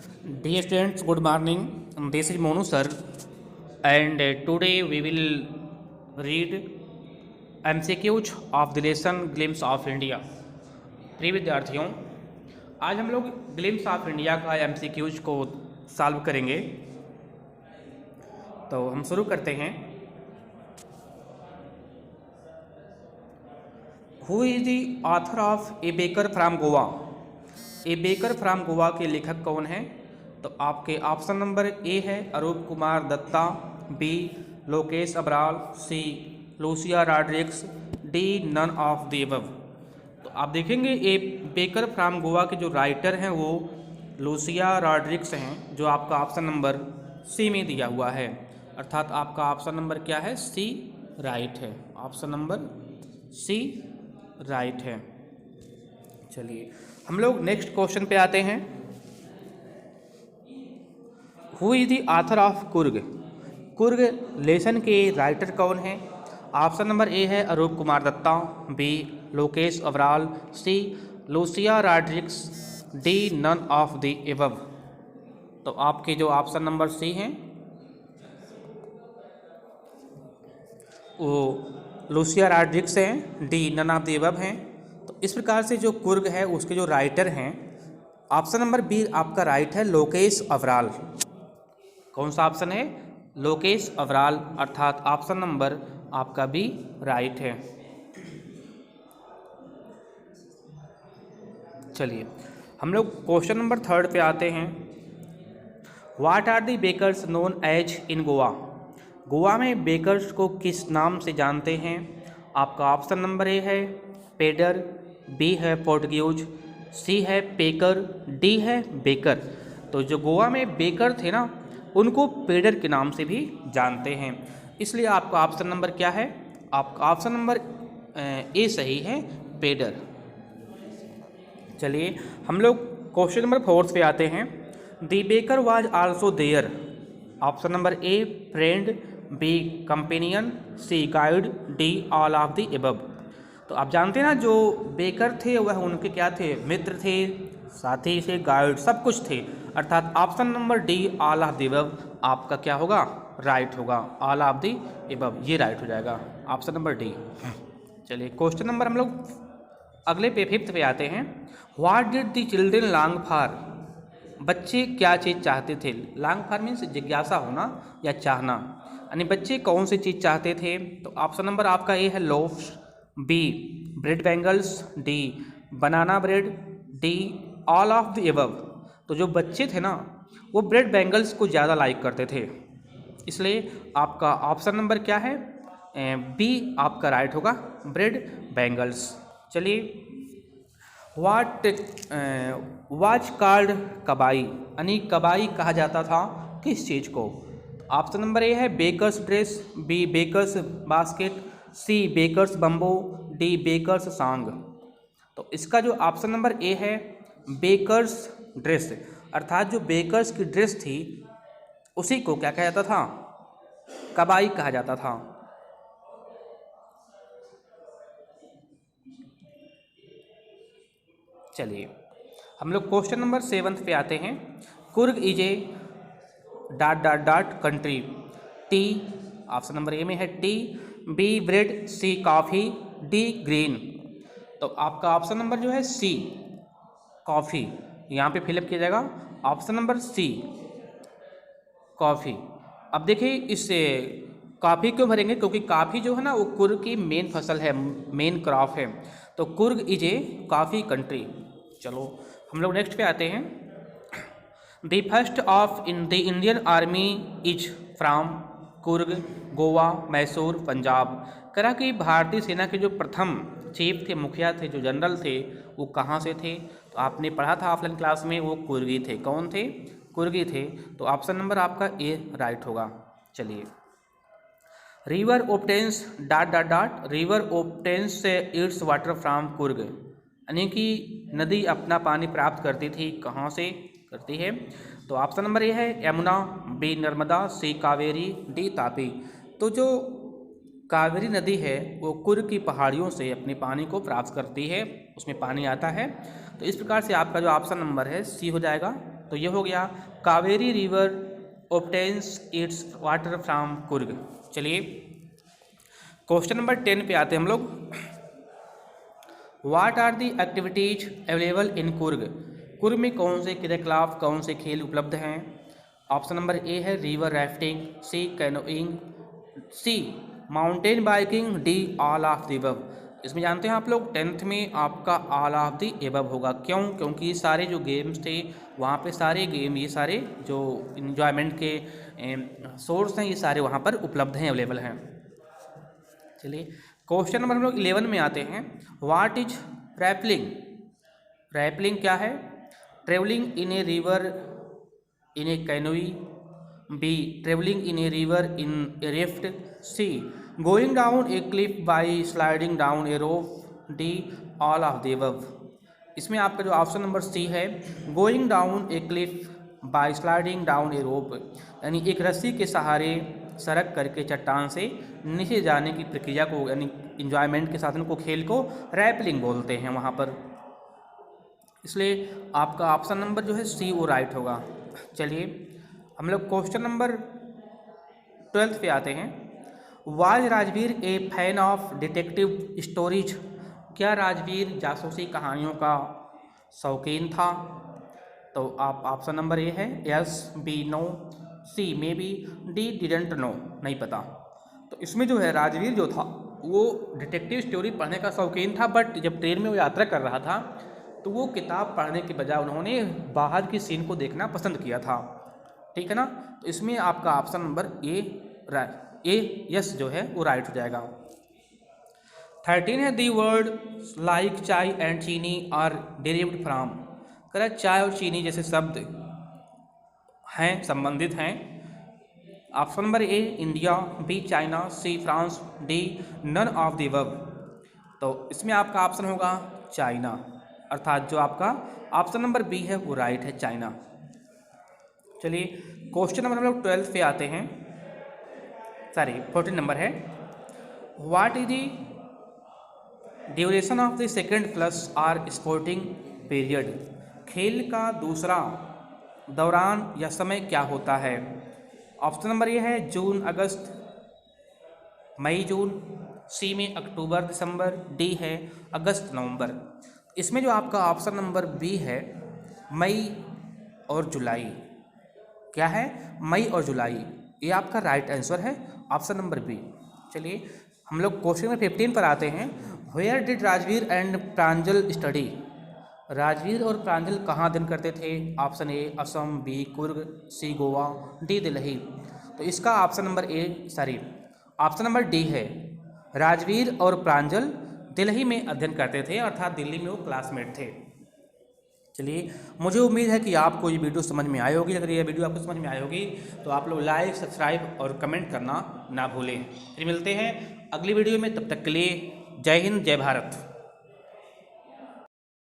Dear students, good morning. This is Monu sir, and today we will read MCQs of the lesson Glimpse of India. प्रिय विद्यार्थियों, आज हम लोग glimpse of India का MCQs को solve करेंगे। तो हम शुरू करते हैं। Who is the author of A baker from Goa? A baker from Goa के लेखक कौन हैं? तो आपके ऑप्शन नंबर ए है Arup Kumar Dutta, B Lokesh Abrol, C Lucia Rodrigues, D none of the above. तो आप देखेंगे ए बेकर फ्रॉम गोवा के जो राइटर हैं वो लूसिया रॉड्रिग्स हैं, जो आपका ऑप्शन नंबर सी में दिया हुआ है। अर्थात आपका ऑप्शन नंबर क्या है? सी राइट है। ऑप्शन नंबर सी राइट है। चलिए हम लोग नेक्स्ट क्वेश्चन पे आते हैं। Who is the author of Coorg? Coorg lesson के राइटर कौन हैं? ऑप्शन नंबर ए है Arup Kumar Dutta, B Lokesh Abrol, C Lucia Rodrigues, D none of the above. तो आपके जो ऑप्शन नंबर सी हैं वो लूसिया रॉड्रिग्स हैं, D none of the above हैं। तो इस प्रकार से जो कुर्ग है उसके जो राइटर हैं, ऑप्शन नंबर बी आपका राइट है, लोकेश अबराल। कौन सा ऑप्शन है? लोकेश अबराल, अर्थात ऑप्शन नंबर आपका बी राइट है। चलिए हम लोग क्वेश्चन नंबर 3 पे आते हैं। What are the bakers known as in Goa? Goa में बेकर्स को किस नाम से जानते हैं? आपका ऑप्शन नंबर ए है पेडर, बी है पोर्टुगीज, सी है पेकर, डी है बेकर। तो जो गोवा में बेकर थे ना, उनको पेडर के नाम से भी जानते हैं, इसलिए आपका ऑप्शन नंबर क्या है? आपका ऑप्शन नंबर ए सही है, पेडर। चलिए हम लोग क्वेश्चन नंबर 4 पे आते हैं। The baker was also there. Option number A friend, B companion, C guide, D all of the above. तो आप जानते हैं ना, जो बेकर थे वह उनके क्या थे? मित्र थे, साथी से गाइड, सब कुछ थे। अर्थात option number D all of the above आपका क्या होगा? राइट होगा। ऑल ऑफ द अबव ये राइट हो जाएगा, ऑप्शन नंबर डी। चलिए क्वेश्चन नंबर हम लोग अगले पे 5th पे आते हैं। What did the children long for? बच्चे क्या चीज़ चाहते थे? लॉन्ग फॉर मीन्स जिज्ञासा होना या चाहना, यानी बच्चे कौन सी चीज़ चाहते थे? तो ऑप्शन नंबर आपका ए है loafs, B bread bangles, D banana bread, D all of the above. तो जो बच्चे थे ना वो ब्रेड बैंगल्स को ज़्यादा लाइक करते थे, इसलिए आपका ऑप्शन नंबर क्या है? बी आपका राइट होगा, ब्रेड बैंगल्स। चलिए वाट वाच कॉल्ड कबाई, यानी कबाई कहा जाता था किस चीज़ को? ऑप्शन नंबर ए है baker's dress, B baker's basket, C baker's bamboo, D baker's song. तो इसका जो ऑप्शन नंबर ए है बेकर्स ड्रेस, अर्थात जो बेकर्स की ड्रेस थी उसी को क्या कहा जाता था? कबाई कहा जाता था। चलिए हम लोग क्वेश्चन नंबर 7 पे आते हैं। Coorg is a dot dot dot country. T option number ए में है टी, बी ब्रेड, सी कॉफ़ी, डी ग्रीन। तो आपका ऑप्शन नंबर जो है सी कॉफ़ी, यहाँ पे फिलअप किया जाएगा ऑप्शन नंबर सी कॉफ़ी। अब देखिए इससे कॉफ़ी क्यों भरेंगे? क्योंकि कॉफ़ी जो है ना वो कुर्ग की मेन फसल है, मेन क्रॉप है। तो Coorg is a coffee country. चलो हम लोग नेक्स्ट पे आते हैं। The first of in the Indian army is from Coorg, Goa, Mysore, Punjab. करा कि भारतीय सेना के जो प्रथम चीफ थे, मुखिया थे, जो जनरल थे, वो कहाँ से थे? तो आपने पढ़ा था ऑफलाइन क्लास में, वो कुर्गी थे। कौन थे? कुर्गी थे। तो ऑप्शन नंबर आपका ए राइट होगा। चलिए river obtains dot dot dot, river obtains it's water from Coorg, यानी कि नदी अपना पानी प्राप्त करती थी, कहाँ से करती है? तो ऑप्शन नंबर ए है यमुना, बी नर्मदा, सी कावेरी, डी तापी। तो जो कावेरी नदी है वो कुर्ग की पहाड़ियों से अपने पानी को प्राप्त करती है, उसमें पानी आता है। तो इस प्रकार से आपका जो ऑप्शन नंबर है सी हो जाएगा, तो ये हो गया Kaveri river obtains its water from Coorg. चलिए क्वेश्चन नंबर 10 पे आते हैं हम लोग। What are the activities available in Coorg? Coorg में कौन से क्रियाकलाप, कौन से खेल उपलब्ध हैं? ऑप्शन नंबर ए है river rafting, C canoeing, C mountain biking, D all of the above. इसमें जानते हैं आप लोग 10th में आपका ऑल ऑफ द एबव होगा। क्यों? क्योंकि ये सारे जो गेम्स थे वहाँ पे सारे गेम, ये सारे जो इन्जॉयमेंट के सोर्स हैं, ये सारे वहाँ पर उपलब्ध हैं, अवेलेबल हैं। चलिए क्वेश्चन नंबर हम लोग 11 में आते हैं। What is rappelling? रैपलिंग क्या है? Travelling in a river in a canoe, B travelling in a river in a rift, C going down a cliff by sliding down a rope, D all of the above. इसमें आपका जो option number C है going down a cliff by sliding down a rope, यानी एक रस्सी के सहारे सरक करके चट्टान से नीचे जाने की प्रक्रिया को, यानी इंजॉयमेंट के साधन को, खेल को रैपलिंग बोलते हैं वहाँ पर। इसलिए आपका ऑप्शन नंबर जो है सी वो राइट होगा। चलिए हम लोग क्वेश्चन नंबर 12 पे आते हैं। Was Rajveer A fan of detective stories? क्या राजवीर जासूसी कहानियों का शौकीन था? तो आप ऑप्शन नंबर ए है yes, B no, C maybe, D didn't know, नहीं पता। तो इसमें जो है राजवीर जो था वो डिटेक्टिव स्टोरी पढ़ने का शौकीन था, बट जब ट्रेन में वो यात्रा कर रहा था तो वो किताब पढ़ने के बजाय उन्होंने बाहर की सीन को देखना पसंद किया था। ठीक है ना? तो इसमें आपका ऑप्शन नंबर ए यस जो है वो राइट हो जाएगा। 13 है दी वर्ड लाइक चाय एंड चीनी आर डेरिव्ड फ्राम। कह रहा है चाय और चीनी जैसे शब्द हैं, संबंधित हैं। Option number A India, B China, C France, D none of the above. तो इसमें आपका ऑप्शन होगा चाइना, अर्थात जो आपका ऑप्शन नंबर बी है वो राइट है, चाइना। चलिए क्वेश्चन नंबर हम लोग 12 पे आते हैं, 14 नंबर है। What is the duration of the second plus are sporting period? खेल का दूसरा दौरान या समय क्या होता है? ऑप्शन नंबर ये है जून अगस्त, मई जून, सी में अक्टूबर दिसंबर, डी है अगस्त नवंबर। इसमें जो आपका ऑप्शन नंबर बी है मई और जुलाई, क्या है? मई और जुलाई, ये आपका राइट आंसर है, ऑप्शन नंबर बी। चलिए हम लोग क्वेश्चन नंबर 15 पर आते हैं। Where did Rajveer and Pranjal study? Rajveer और प्रांजल कहाँ अध्ययन करते थे? Option A Assam, B Coorg, C Goa, D Delhi. तो इसका option number option number D है, राजवीर और प्रांजल दिल्ली में अध्ययन करते थे, अर्थात दिल्ली में वो क्लासमेट थे। चलिए मुझे उम्मीद है कि आपको ये वीडियो समझ में आई होगी। अगर ये वीडियो आपको समझ में आई होगी तो आप लोग लाइक, सब्सक्राइब और कमेंट करना ना भूलें। फिर मिलते हैं अगली वीडियो में, तब तक के लिए जय हिंद, जय भारत।